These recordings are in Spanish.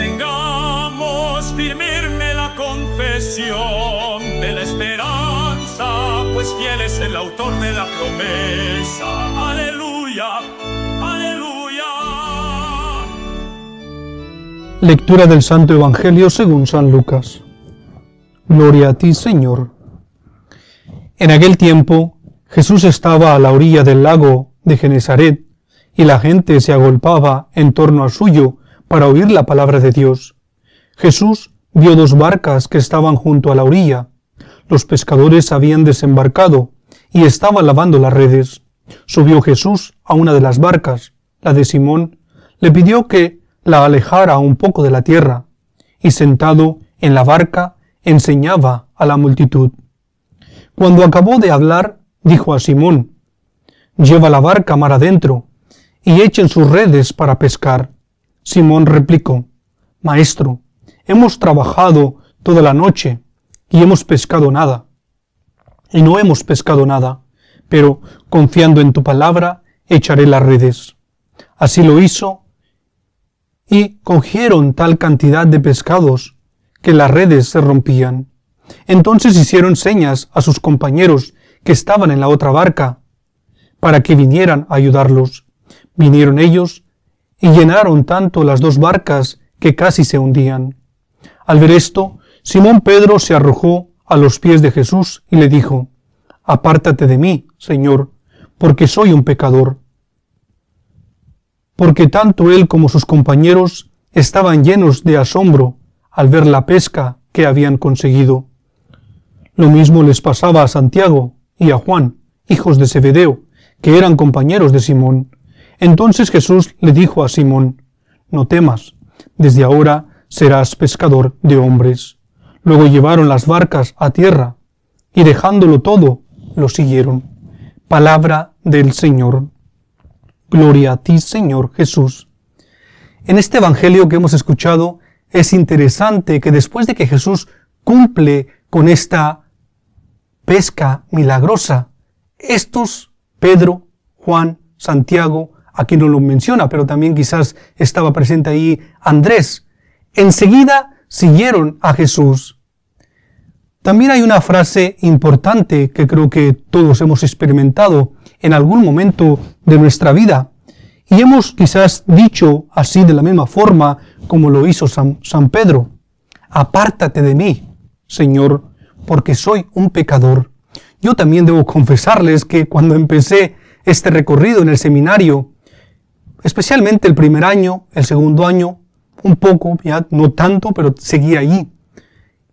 Mantengamos firme la confesión de la esperanza, pues fiel es el autor de la promesa. Aleluya, aleluya. Lectura del Santo Evangelio según San Lucas. Gloria a ti, Señor. En aquel tiempo, Jesús estaba a la orilla del lago de Genesaret, y la gente se agolpaba en torno al suyo para oír la palabra de Dios. Jesús vio 2 barcas que estaban junto a la orilla. Los pescadores habían desembarcado y estaban lavando las redes. Subió Jesús a una de las barcas, la de Simón, le pidió que la alejara un poco de la tierra, y sentado en la barca enseñaba a la multitud. Cuando acabó de hablar, dijo a Simón: «Lleva la barca mar adentro, y echen sus redes para pescar». Simón replicó: «Maestro, hemos trabajado toda la noche, y hemos pescado nada». «Y no hemos pescado nada, pero, confiando en tu palabra, echaré las redes». Así lo hizo, y cogieron tal cantidad de pescados que las redes se rompían. Entonces hicieron señas a sus compañeros que estaban en la otra barca, para que vinieran a ayudarlos. Vinieron ellos y llenaron tanto las 2 barcas que casi se hundían. Al ver esto, Simón Pedro se arrojó a los pies de Jesús y le dijo: «Apártate de mí, Señor, porque soy un pecador». Porque tanto él como sus compañeros estaban llenos de asombro al ver la pesca que habían conseguido. Lo mismo les pasaba a Santiago y a Juan, hijos de Zebedeo, que eran compañeros de Simón. Entonces Jesús le dijo a Simón: «No temas, desde ahora serás pescador de hombres». Luego llevaron las barcas a tierra, y dejándolo todo, lo siguieron. Palabra del Señor. Gloria a ti, Señor Jesús. En este Evangelio que hemos escuchado, es interesante que después de que Jesús cumple con esta pesca milagrosa, estos, Pedro, Juan, Santiago, aquí no lo menciona, pero también quizás estaba presente ahí Andrés, enseguida siguieron a Jesús. También hay una frase importante que creo que todos hemos experimentado en algún momento de nuestra vida, y hemos quizás dicho así de la misma forma como lo hizo San Pedro: «Apártate de mí, Señor, porque soy un pecador». Yo también debo confesarles que cuando empecé este recorrido en el seminario, especialmente el primer año, el segundo año, un poco, ya no tanto, pero seguía allí,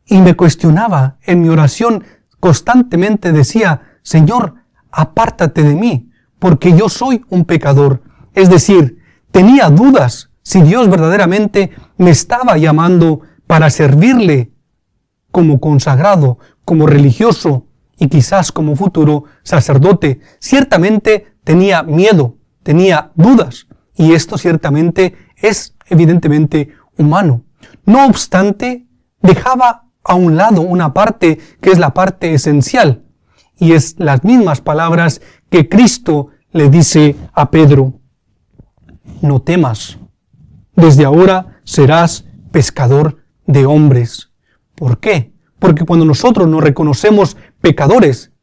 y me cuestionaba en mi oración, constantemente decía: «Señor, apártate de mí, porque yo soy un pecador». Es decir, tenía dudas si Dios verdaderamente me estaba llamando para servirle como consagrado, como religioso y quizás como futuro sacerdote. Ciertamente tenía miedo, tenía dudas, y esto ciertamente es evidentemente humano. No obstante, dejaba a un lado una parte que es la parte esencial, y es las mismas palabras que Cristo le dice a Pedro: «No temas, desde ahora serás pescador de hombres». ¿Por qué? Porque cuando nosotros nos reconocemos pecadores,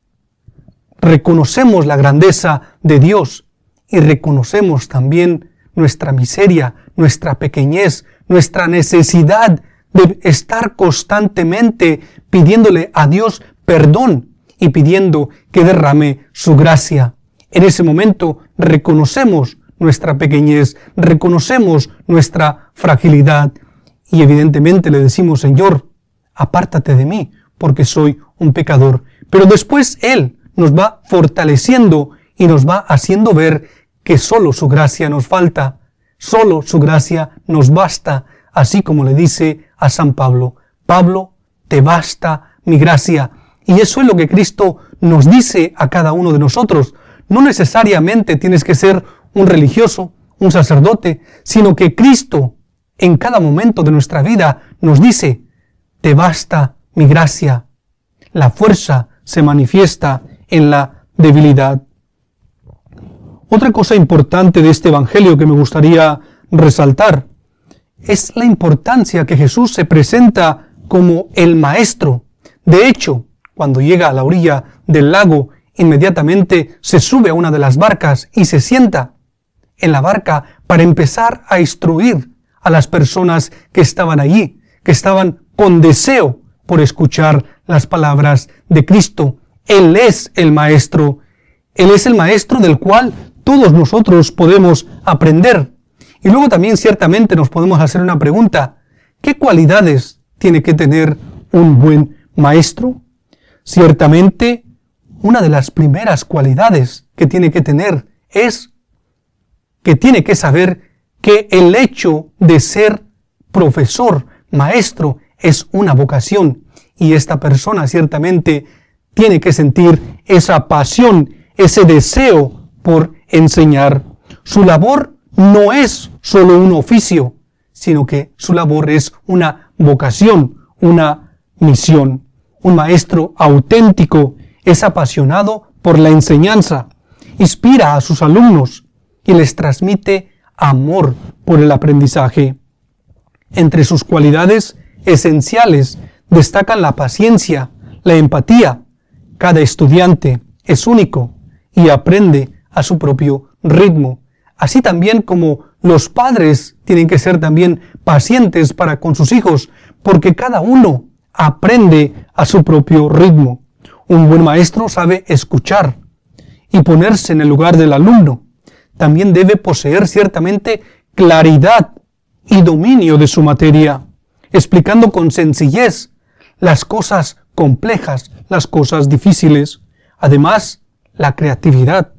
reconocemos la grandeza de Dios y reconocemos también nuestra miseria, nuestra pequeñez, nuestra necesidad de estar constantemente pidiéndole a Dios perdón y pidiendo que derrame su gracia. En ese momento reconocemos nuestra pequeñez, reconocemos nuestra fragilidad y evidentemente le decimos: «Señor, apártate de mí, porque soy un pecador». Pero después Él nos va fortaleciendo y nos va haciendo ver que solo su gracia nos falta, solo su gracia nos basta, así como le dice a San Pablo: «Pablo, te basta mi gracia». Y eso es lo que Cristo nos dice a cada uno de nosotros. No necesariamente tienes que ser un religioso, un sacerdote, sino que Cristo en cada momento de nuestra vida nos dice: «Te basta mi gracia». La fuerza se manifiesta en la debilidad. Otra cosa importante de este Evangelio que me gustaría resaltar es la importancia que Jesús se presenta como el Maestro. De hecho, cuando llega a la orilla del lago, inmediatamente se sube a una de las barcas y se sienta en la barca para empezar a instruir a las personas que estaban allí, que estaban con deseo por escuchar las palabras de Cristo. Él es el Maestro. Él es el Maestro del cual todos nosotros podemos aprender. Y luego también ciertamente nos podemos hacer una pregunta. ¿Qué cualidades tiene que tener un buen maestro? Ciertamente, una de las primeras cualidades que tiene que tener es que tiene que saber que el hecho de ser profesor, maestro, es una vocación. Y esta persona ciertamente tiene que sentir esa pasión, ese deseo por enseñar. Su labor no es solo un oficio, sino que su labor es una vocación, una misión. Un maestro auténtico es apasionado por la enseñanza, inspira a sus alumnos y les transmite amor por el aprendizaje. Entre sus cualidades esenciales destacan la paciencia, la empatía. Cada estudiante es único y aprende a su propio ritmo. Así también como los padres tienen que ser también pacientes para con sus hijos, porque cada uno aprende a su propio ritmo. Un buen maestro sabe escuchar y ponerse en el lugar del alumno. También debe poseer ciertamente claridad y dominio de su materia, explicando con sencillez las cosas complejas, las cosas difíciles. Además, la creatividad,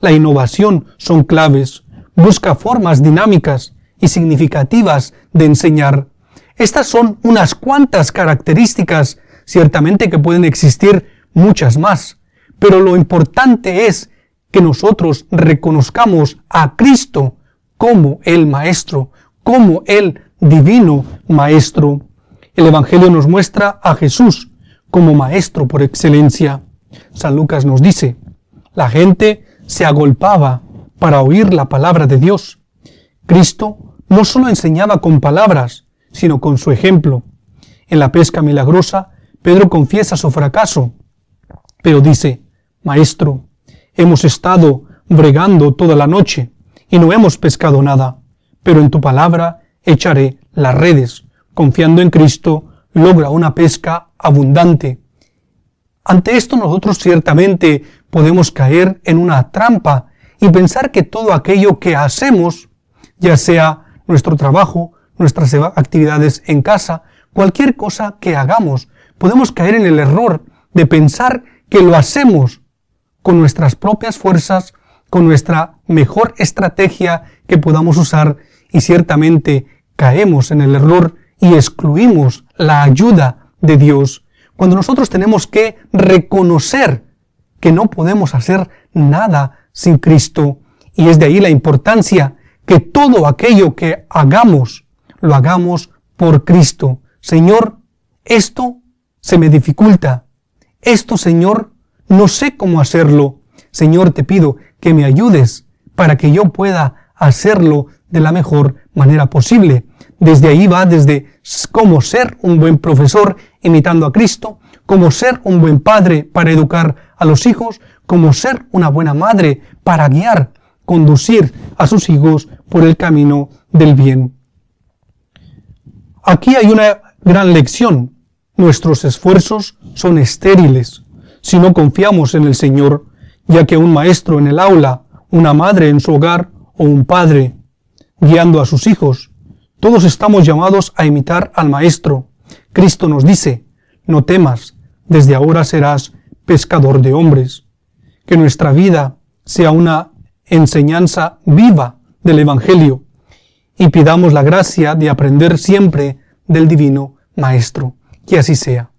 la innovación son claves. Busca formas dinámicas y significativas de enseñar. Estas son unas cuantas características, ciertamente que pueden existir muchas más, pero lo importante es que nosotros reconozcamos a Cristo como el Maestro, como el Divino Maestro. El Evangelio nos muestra a Jesús como Maestro por excelencia. San Lucas nos dice, la gente se agolpaba para oír la palabra de Dios. Cristo no solo enseñaba con palabras, sino con su ejemplo. En la pesca milagrosa, Pedro confiesa su fracaso, pero dice, Maestro, hemos estado bregando toda la noche y no hemos pescado nada, pero en tu palabra echaré las redes. Confiando en Cristo, logra una pesca abundante. Ante esto nosotros ciertamente podemos caer en una trampa y pensar que todo aquello que hacemos, ya sea nuestro trabajo, nuestras actividades en casa, cualquier cosa que hagamos, podemos caer en el error de pensar que lo hacemos con nuestras propias fuerzas, con nuestra mejor estrategia que podamos usar, y ciertamente caemos en el error y excluimos la ayuda de Dios, cuando nosotros tenemos que reconocer que no podemos hacer nada sin Cristo. Y es de ahí la importancia que todo aquello que hagamos, lo hagamos por Cristo. Señor, esto se me dificulta. Esto, Señor, no sé cómo hacerlo. Señor, te pido que me ayudes para que yo pueda hacerlo de la mejor manera posible. Desde ahí va desde cómo ser un buen profesor imitando a Cristo, cómo ser un buen padre para educar a los hijos, cómo ser una buena madre para guiar, conducir a sus hijos por el camino del bien. Aquí hay una gran lección. Nuestros esfuerzos son estériles si no confiamos en el Señor, ya que un maestro en el aula, una madre en su hogar o un padre guiando a sus hijos, todos estamos llamados a imitar al Maestro. Cristo nos dice, no temas, desde ahora serás pescador de hombres. Que nuestra vida sea una enseñanza viva del Evangelio y pidamos la gracia de aprender siempre del Divino Maestro. Que así sea.